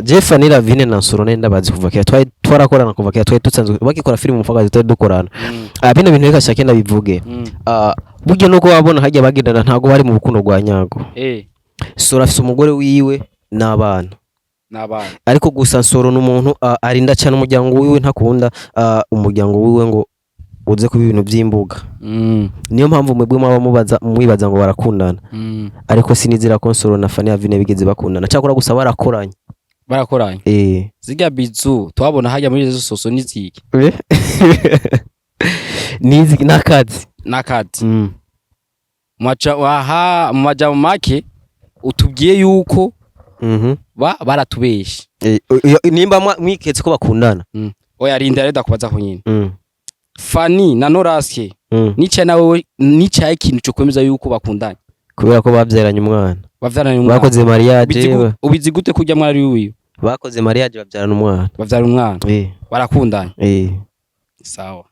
Jeff Fani Ravine na Soro nenda bazi kuva kera twarakorana kuva kera tutsanzwe bakikora film mufakazi tutari dukorana bino bintu reka shake ndabivuge buryo nuko wabona hajya bagendana ntago bari mu bukundo rwa nyago Soro afise umugore wiwe n'abana ariko gusa Soro n'umuntu arinda cyane umuryango wiwe ntakunda umuryango wiwe ngo uze kuba ibintu by'imbuga niyo mpamvu mwebwe mwibaza ngo barakundana ariko sinizira ko Soro na Fani Ravine bigeze bakundana cyakora gusa barakoranye ziga bizu twabona hajya muri rezo soso niziki niziki nakazi mu majambo make utubwiye yuko baratubeshe nimba mwiketse ko bakundana oya rinda reda kubaza ko nyine Fani na Noraske nicaye nawe nicaye ikintu cyo kwemeza yuko bakundanye kubera ko babyaranye umwana bakoze mariage ubizi gute kujya mwari wiwe bakoze mariage babyarana umwana barakundanye sawa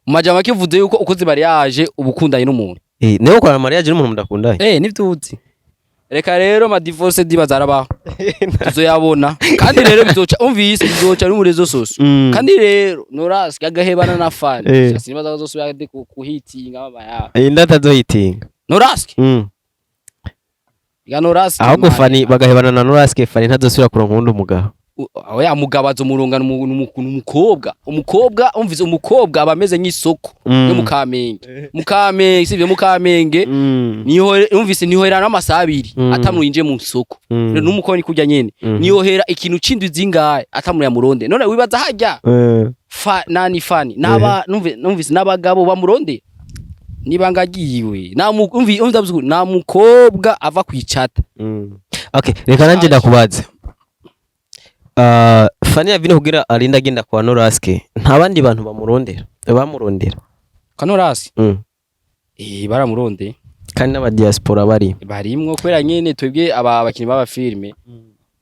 umajama akivuze yuko ukoze mariage ubukundanye n'umuntu nayo ukora mariage n'umuntu mudakundanye nivyo reka rero ma divorce dibazarabaho tuzoyabona kandi rero bizoca umvise bizoca n'umurezo soso kandi rero Noraske agahebana na Fani sinibaza bazosubira kuhitinga mama ya indata zohitinga Noraske ya Noraske ahubwo Fani bagahebana na Noraske Fani ntazosubira kuronka undi umugabo oya mugabazo murungana umukobwa umvise umukobwa abameze nk'isoko yo mukamenge sivyo mukamenge niho umvise nihohera n'amasabiri atamurinje mu soko rero n'umukobwa ni kujya nyene nihohera ikintu cindi zingaye atamuri ya muronde none wibaza hajya nani Fani naba numvise n'abagabo bamuronde nibangagiwe na mukobwa ava kwicata okay reka nanje ndakubaza Fani Ravine kugira arinda agenda kwa Noraske nta bandi bantu bamurondera kwa Noraske baramuronde kandi n'aba diaspora barimwo kwera nyene twebwe abakinyi baba filme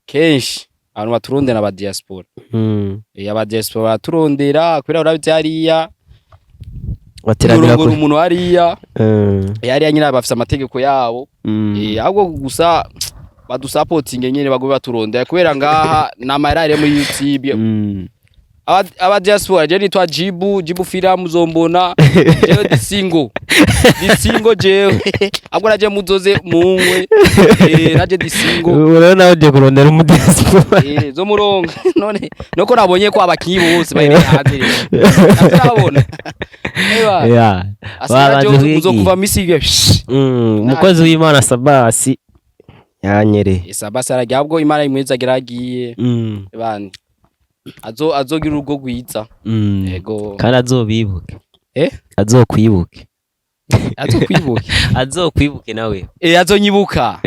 kenshi abantu baturondera aba diaspora aba diaspora baturondera kwera urabize hariya baterabira ko umuntu hariya yari nyine bafise amategeko yabo ahubwo gusa badusupportinge nyene bagobe baturondera kubera ngaha namarare muri YouTube aba diaspora je nitwa Jibu Film zombona jewe disingo jewe ahubwo naje muzoze munkwe naje disingo urabona nawe je kurondera mu diaspora zo muronga none noko nabonye ko abakinyi bose bari hanze nabona babaje muzokuva misige umukozi w'Imana Sabasi yanyere Sabasi arajya ubwo Imana imweza geragiye bandi azogira urugo gwiza yego kandi azokwibuke azokwibuke nawe azonyibuka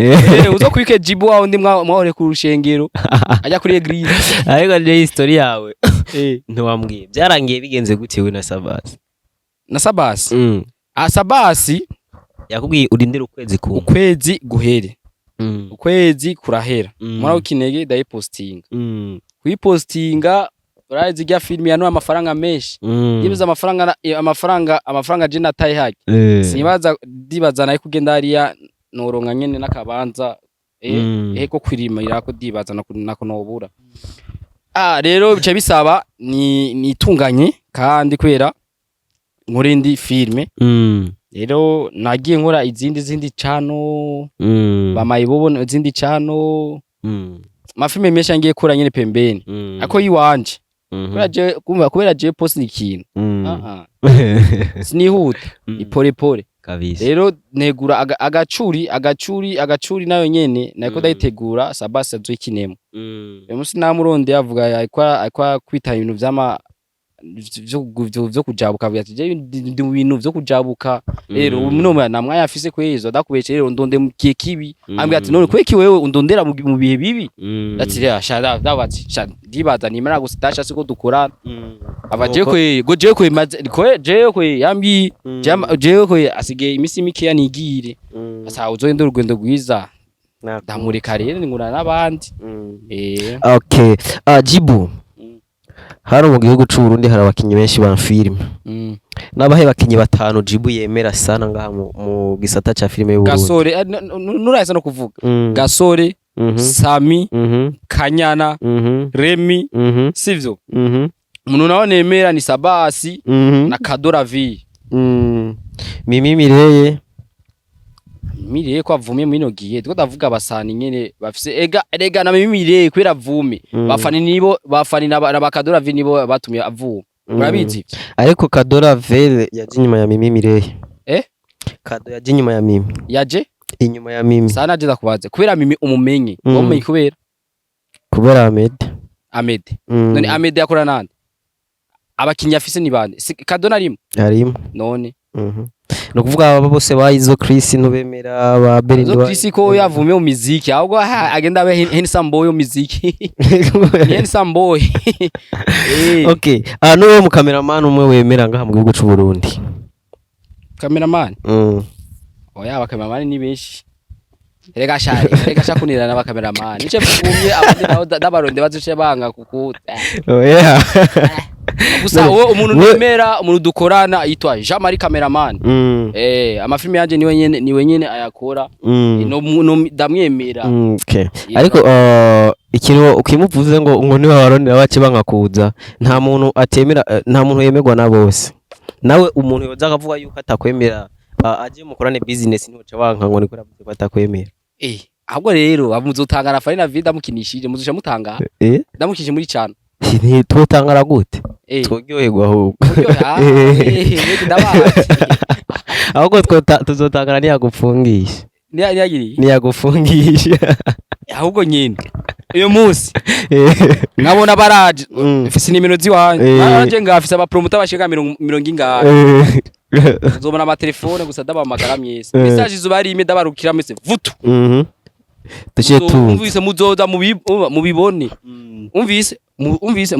uzokwike Jibu wawe ndi mwahore ku rushengero ajya kuri eglise ariko je history yawe ntiwambwiye byarangiye bigenze gute we na Sabasi Sabasi yakubwiye urindira ukwezi guhere ukwezi kurahera mwana ukinege dayipostinga kuyipostinga urazi irya filime yanuye amafaranga menshi yibuza amafaranga je nataye hake sibaza dibaza nayo kugenda hariya noronka nyene n'akabanza ko kwirima irako dibaza nako nobura rero bice bisaba ni itunganye kandi kwera nk'urindi filime rero nagiye nkora izindi cano bamayibobona izindi cano mafilme menshi ngiye kura nyene pembeni ako yiwanje kubera je post ikintu sinihuta ipole kabisa rero negura agacuri nayo nyene nako ndayitegura Sabasi azoyikinemo uyu munsi namuronde yavuga akwa kwita ibintu vyama vyo kujabuka vyatije ibintu vyo kujabuka rero umuntu namwe yafise kwezo adakubece rero ndonde mukiye kibi ambye ati none kweki wewe undondera mu bihe bibi ati rero shada dabati dibaza nimara gusitasha siko dukorana abaje kwe yambi je kwe asige imisi mike yanigire asa uzoyenda urugendo rwiza ndamureka rero ngura nabandi okay Jibu haro mu gihugu c'u Burundi hari abakinyi benshi ba filime nabahe bakinyi batanu Jibu yemera sana ngaha mu gisata ca filime y'u Burundi Gasore nurahise no kuvuga Gasore Sami Kanyana Remy sivyo umuntu nawe nemera ni Sabasi na Kadoravi Mimi Mireye ko avume mwino gihe tuko ndavuga abasani nyene bafise ega na Mimi Mireye kwera avume bafani na Kadoravi nibo batumye avume urabizi ariko Kadoravi yaje inyuma ya Mimi Mireye Kado yaje inyuma ya Mimi yaje inyuma ya Mimi sana aje ndakubaze kubera Mimi umumenye womenye kubera Ahmed none Ahmed yakora nande abakinya afise ni bande Kado narimo none no kuvuga aba bose bayizo Chris ntubemera ba Berindo Chris ko yavume mu muziki ahubwo agenda abe handsome boy mu muziki handsome boy okay no mu cameraman umwe wemera ngaha mu gihugu c'u Burundi cameraman oya aba cameraman ni benshi rega shakunira na ba cameraman nice mvumye abandi naho dabaronde bazuce banga kukuta oya gusa umuntu nemera umuntu dukorana yitwa Jean Marie Cameraman amafilme yanje ni wenyene ayakora no ndamwemera okay ariko ikintu ukimuvuze ngo niwe waronera bace bankakuza nta muntu atemera nta muntu yemerwa na bose nawe umuntu yoza akavuga yuko atakwemera aje mukorane business ntice banka ngo nikora batakwemera ahubwo rero amuzotangara Farina Vida mukinishije muzusha mutanga ndamukije muri cyane ntitutangara gute twogyoherwa ahubwo ahubwo tuzotangara ntiyagufungisha ntiyagufungisha ahubwo nyine uyu munsi nkabona baraje mfise nimero ziwanje baraje ngafise abapromoter bashika 40 ingahe uzobona amatelefone gusa ndabamagara myese message zubari ime ndabarukira mese vutu tuciye tu umvise muzoza mubibone umvise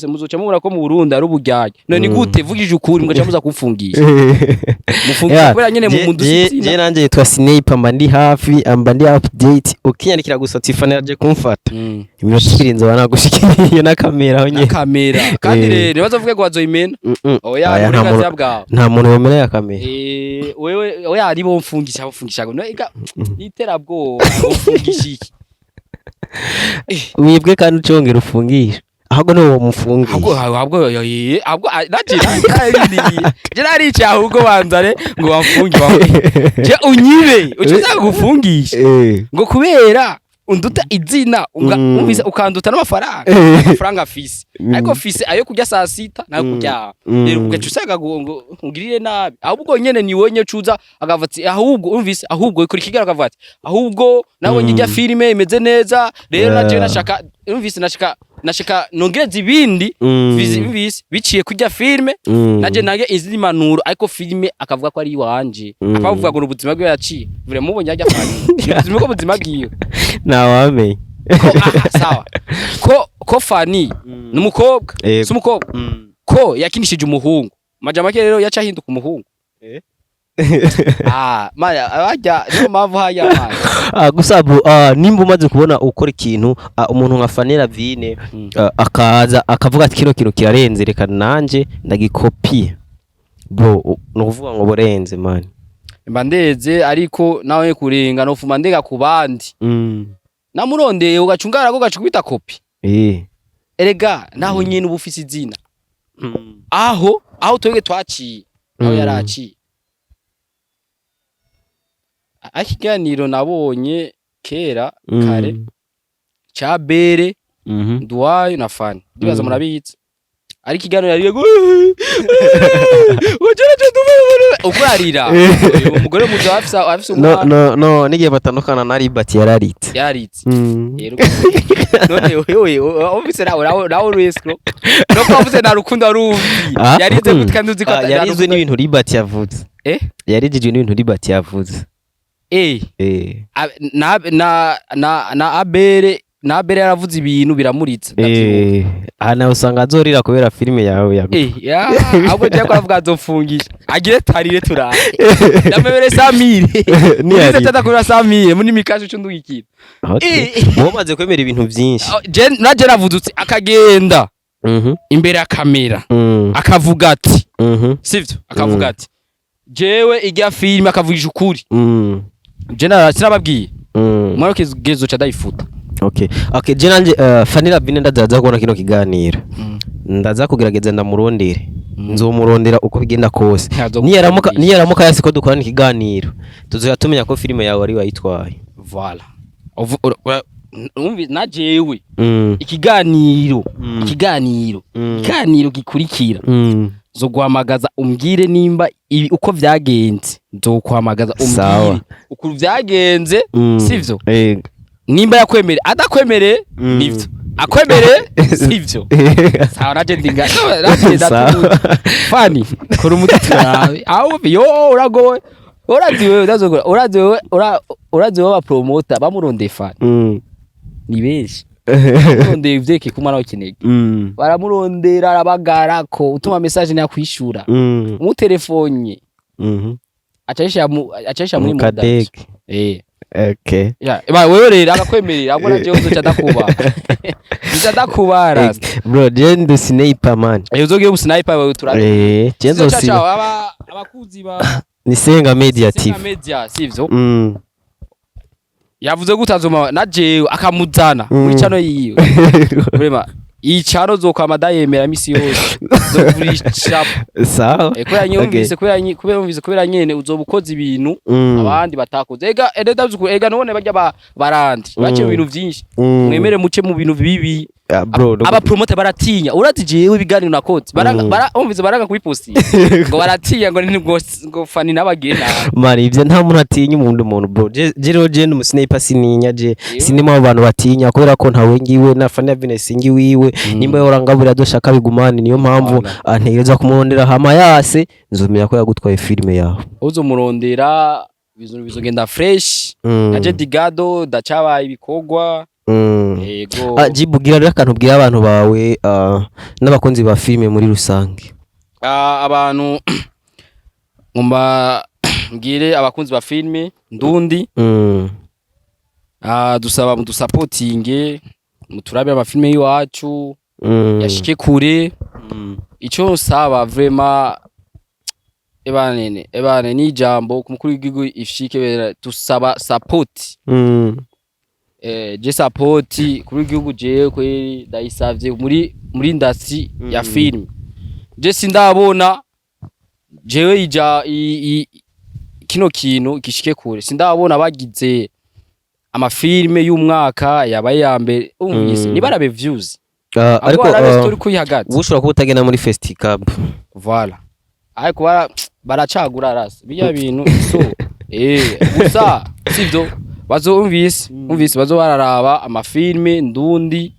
muzoca mubura ko mu Burundi ari ubujyaje none gute vugije ukuri mugaca muza kufungisha mufungisha kubera nyene mu mundusi je nanje yitwa Sniper mba ndi hafi amba ndi update ukinyandikira gusa Tiffany aje kumfata imirashikirizo banagushikiriye na kamera onye kandi rero bazovuge ko wazoyimena oya uburenganzira bwawe nta muntu wemera ya kamera wewe oya ari bo mfungisha no ega iterabwo ufungisha wibwe kandi ucongera ufungisha ahubwo no mufungisha ahubwo je narica ahubwo banzare ngo bamfungi je unyibe ucuza gufungisha ngo kubera unduta izina umvise ukanduta n'amafaranga fisi ariko fisi ayo kurya saa sita nayo kurya rero ugaca usaga ngo ngirire nabi ahubwo nyene ni wonye cuza agavatsi ahubwo umvise ahubwo ikora ikigara akavatsi ahubwo nawe njya filime imeze neza rero naje nashaka umvise nashaka nongeza ibindi visi biciye kurya filime naje nage izindi manuro ariko filime akavuga ko ari wanje akavuga ngo ubuzima bwe yaciye vure mubonye ajya fani ubuzima ko buzima bwiwe nawame sawa ko Fani numukobwa si umukobwa ko yakinishije umuhungu majamake rero yaca hinduka umuhungu mara abajya niyo mpamvu haya mara gusa nimba umaze kubona ukora ikintu umuntu nka Fanny Vine akaza akavuga ati kino kintu kirarenze reka nanje ndagikopiye bro no kuvuga ngo borenze man mba ndeze ariko nawe kurenga no fuma ndega kubandi namurondeye ugacungara ko gacukubita kopi erega naho nyene ubufisi izina aho twege twaciye aho yaraciye akiganiro nabonye kera kare cha bere Nduwayo na Fanny ndibaza murabitse ari kiganiro yariye ukurarira umugore muzo afise umwana no nigiye batandukana na Libati yararitse rero none wewe ofise nawe risiko no kwavuze na rukundo aruvi yarize gutika nduzi ko yarizwe n'ibintu Libati yavuze yarijije n'ibintu Libati yavuze na abere yaravuze ibintu biramuritse ana usanga azorira kubera filime yawe ahubwo je ko avuga azofungisha agire tarire turara ndamebere Samire nize tatakurira Samire muri mikasho cyundugikira mumaze kwemera ibintu byinshi naje navudutse akagenda imbere ya kamera akavuga ati sivyo akavuga ati jewe ijya filime akavugisha ukuri je narababwiye mwaro kigezo cha daifuta Okay je nanje Fanny Vine ndazaza kubona kino kiganiro ndaza kugerageza ndamurondere nzomurondera uko bigenda kose niyaramuka yasi ko dukorana ikiganiro tuzoya tumenya ko filime yawe ari wayitwaye voilà umvi najewe ikiganiro gikurikira zo guhamagaza umbwire nimba uko vyagenze nzokuhamagaza umbwire uko vyagenze sivyo nimba yakwemere adakwemere nivyo akwemere sivyo sawa naje ndinga naje datu Fanny kora umutitarawe aho yo uragoye uraziwe udazogora uraziwe ba promoter bamuronde Fanny ni benshi bamuronde ivyeke kumara ukinege baramurondera arabagara ko utuma message na kwishura mu telefone acaisha muri modem Okay. Yeah, wewe rero akakwemerera abona je uzoca ndakubara. Bro, je ndo sniper man. Uzogiye ubusniper wewe turare. Je ndo sniper. Abakuzi ba Nisenga Media TV. Nisenga Media sivyo? Yavuze gutazoma na je akamuzana muri chano yiyo. Vraiment ichano zokama dayemera misi yose zovurisha sawa kubera nyumvise kubera nyene uzobukoza ibintu abandi batakoze ega ndavuze ega none bajya barandi bace ibintu byinshi mwemere muce mu bintu bibi aba promoter baratinya urati jewe ibiganiro nakoze umvise baranga kubiposti ngo baratinya ngo Fanny nabagena mari ivyo nta muntu atinya umuntu bro je no musniper sininya je sinema abantu batinya kubera ko ntawe ngiwe na Fanny Vine singi wiwe nimba yorangabura doshaka bigumane niyo mpamvu antereza kumurondera hama yase nzomenya ko yagutwaye filime yawe uzomurondera bizogenda fresh aje digado dacabaye ibikogwa yego jibugira rero akantu bwira abantu bawe n'abakunzi ba filime muri rusange abantu ngomba mbwire abakunzi ba filime ndundi dusaba mu supporting muturabe ama filime yiwacu yashike kure ico nsaba vraiment ebane ni jambo kumukuru w'igihugu ifishike tusaba support je support kuri w'igihugu je kweri ndayisavye muri industry ya film je sindabona jewe kino kintu gishike kure sindabona bagize amafilme y'umwaka yabaye ya mbere ni barabe views ariko story kuyihagaze ushobora kubutagena muri festival voilà ariko baracagura rasa biya bintu so gusa sivyo bazumvise bazo bararaba amafilme ndundi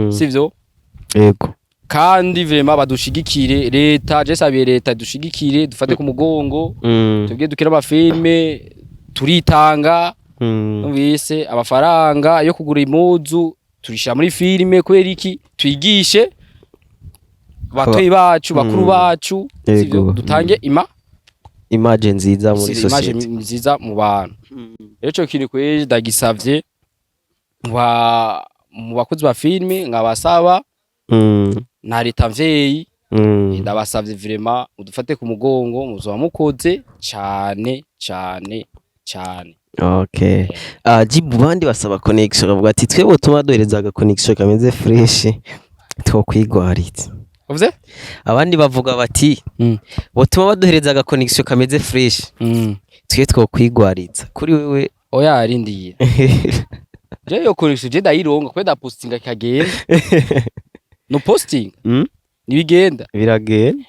sivyo yego kandi vraiment badushigikire leta je sabiye leta dushigikire dufate ku mugongo tubwiye dukira amafilme turitanga umvise amafaranga yo kugura impuzu turisha muri filme kwera iki twigishe batoyi bacu bakuru bacu sivyo dutange image nziza muri society, image nziza mu bantu. Rero cyo kintu kwe ndagisavye mu bakozi ba filme nkabasaba na leta mvyeyi ndabasavye vraiment udufate ku mugongo muzoba mukoze cyane. Okay. Jibu bandi basaba connection bavuga ati twebwe tuma dohereza aga connection kameze fresh two kwigwaritse. Uvuze? Abandi bavuga bati botuma badohereza aga connection kameze fresh. Twe two kwigwaritsa. Kuri wewe oya arindiye. Je yo connection je ndayironga kwenda postinga kagenda. No posting? Nibigenda biragenda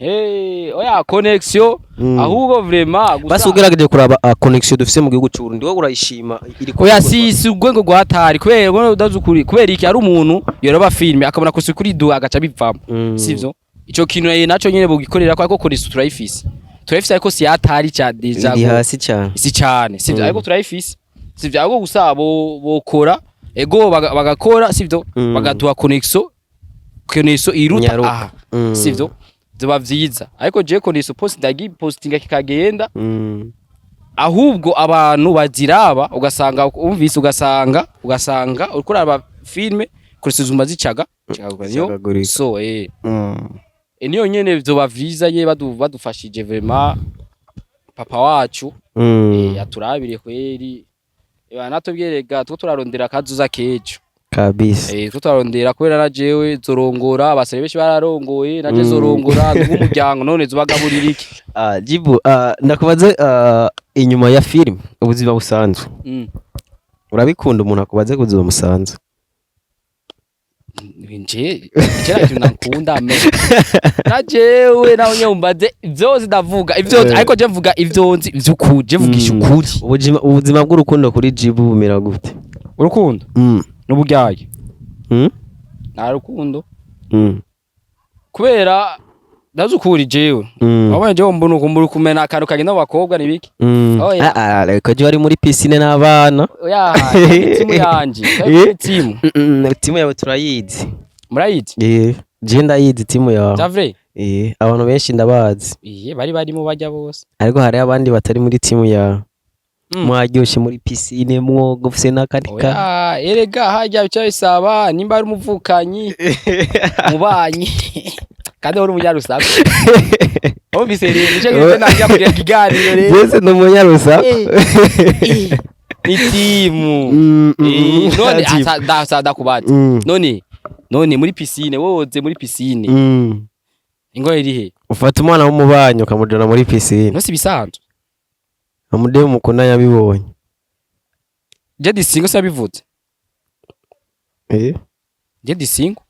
oya connection ahubwo vraiment basi ugerageje kuraba connection dufise mu gihugu cy'u Burundi wowe urayishima iri ko oya si ugwengo gwatari kubera udazukuri kubera iki ari umuntu yoroba filme akabona ko kuri do agaca bivamo sivyo ico kintu naco nyene bugikorera ko connection turayifise ariko si atari cha deja ndi hasi cyane si cyane sivyo ariko turayifise sivyo ahubwo gusabo bokora ego bagakora sivyo bagaduha connection iruta aha sivyo zoba vyiza ariko je ko niso postinga kikagenda ahubwo abantu baziraba ugasanga umvise ugasanga ukuraba filme kurisuzuma zicaga so niyo nyene zoba vyiza ye badufashije vraiment papa wacu yaturabire kweri natubwirega two turarondera kazuza kejo kabisa tutarondera kubera na jewe zorongora abasare beshi bararongoye naje zorongora n'umuryango none zubagaburira iki Jibu ndakubaze inyuma ya film ubuzima busanzwe urabikunda umuntu akubaze kuziba musanzwe nje cyera kintu nakunda me najewe naho nyumbaze byose ndavuga ivyo ariko je mvuga ivyonzi vyukuje vugisha ukuri ubuzima bw'urukundo kuri Jibu bumera gute urukundo n'ubugyaye nta rukundo kubera ndazukuri jewe wabonye jewe mbona ukumbura kumena akantu kagenda abakobwa nibiki ariko je bari muri piscine n'abana oya timu yanje timu yawe turayizi murayizi je ndayizi timu yawe Javre abantu benshi ndabazi bari mu bajya bose ariko hari abandi batari muri timu yawe mwaryoshe muri piscine mwogo ufise n'akadika erega hajya bica bisaba nimba ari umuvukanyi mubanyi kandi uri umunyarusaku obise rero nice gite najya kugira kiganiro rero yese no umunyarusaku itimu none asada kubaza none muri piscine woze muri piscine ingo irihe ufata umwana w'umubanyi ukamujana muri piscine no si bisanzwe amude mukona yabibonye je disingo sabivuze je disingo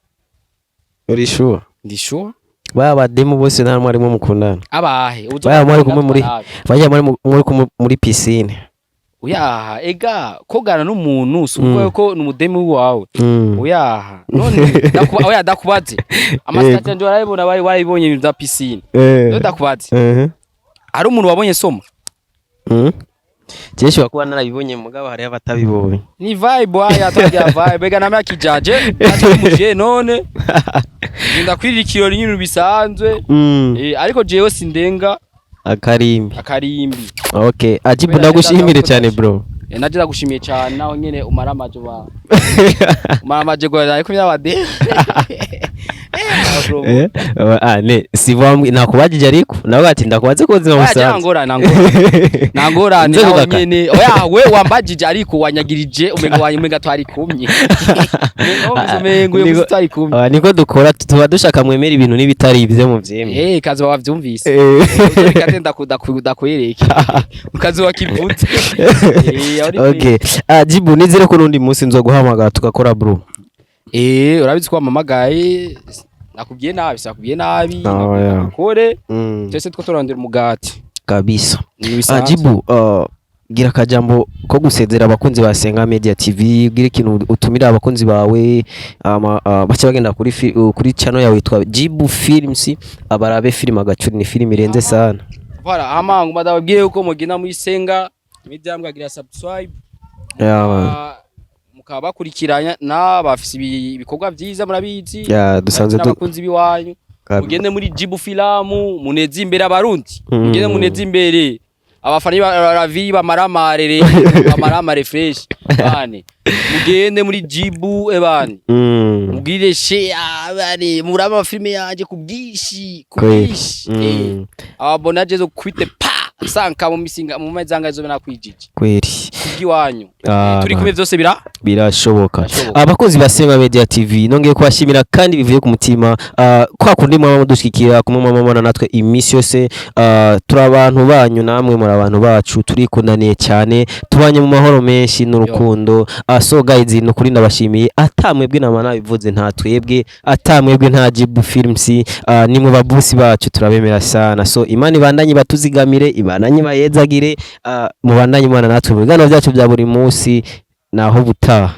uri sure ndi sure baba demo bose nta mwari mu mukundana abahe baya mwari kumwe muri piscine uyaha ega kogana n'umuntu suko ko numudemu wawe uyaha none oya dakubaze amasitati ndio arayibona baribonye ibintu bya piscine ndio dakubaze ari umuntu wabonye soma Jeshi wakuwa narabibonye mugabo hari abatabibonye ni vibe aya twagira vibe ega namya kijaje atumuje none nda kwirira ikirori nyine bisanzwe ariko jewe sindenga akarimbi okay Ajibu ndagushimire cyane bro naje ndagushimiye cyane naho nyene umaramaje go ariko byabade ne sivamwe nakubajije ariko nawe ati ndakubaze ko zima musanze nangora naho nyene oya we wambajije ariko wanyagirije umenga twari kumye umengo yo twari kumye niko dukora tuba dushaka mwemera ibintu nibitari ibyo mu vyeme kazi bavyumvise katenda kudakwereke ukazi wakivutse okay Jibu nizere ko nundi munsi nzoguhamagara tugakora bro urabizi ko wamamagaye nakubwiye nabi nakore twese two turondera umugati kabisa Jibu gira kajambo ko gusezera abakunzi ba Senga Media TV gira ikintu utumira abakunzi bawe bacha bagenda kuri channel yawe yitwa Jibu Films abarabe film agacuri ni film irenze sana voilà amangu madababwiye uko mugina muri Senga Media mwagira subscribe mukaba bakurikiranya n'abafise ibikorwa byiza murabizi dusanze abakunzi biwanyu mugende muri Jibu Filamu muneze imbere abarundi mugende muneze imbere abafana baravi bamaramare bamaramare fresh bane mugende muri Jibu ebani mugire share bane muraba filme yanje kubwishi abonaje zo kwite pa sanka mu misinga mu mazanga zo nakwijije kweri kugiwanyu turi kumwe byose birashoboka abakozi ba Sema Media TV nongeye kubashimira kandi bivuye ku mutima kwa kundi mwaba mudushikira kumwe mwamana natwe imisi yose turi abantu banyu namwe muri abantu bacu turikundaniye cyane tubanye mu mahoro menshi n'urukundo so guys no kuri ndabashimiye atamwebwe namana bivuze nta twebwe atamwebwe nta Jibu Films nimwe babusi bacu turabemera sana so imani bandanye batuzigamire ibananye bayezagire mu bandanye mwana natwe mu biganiro byacu bya buri munsi naho butaha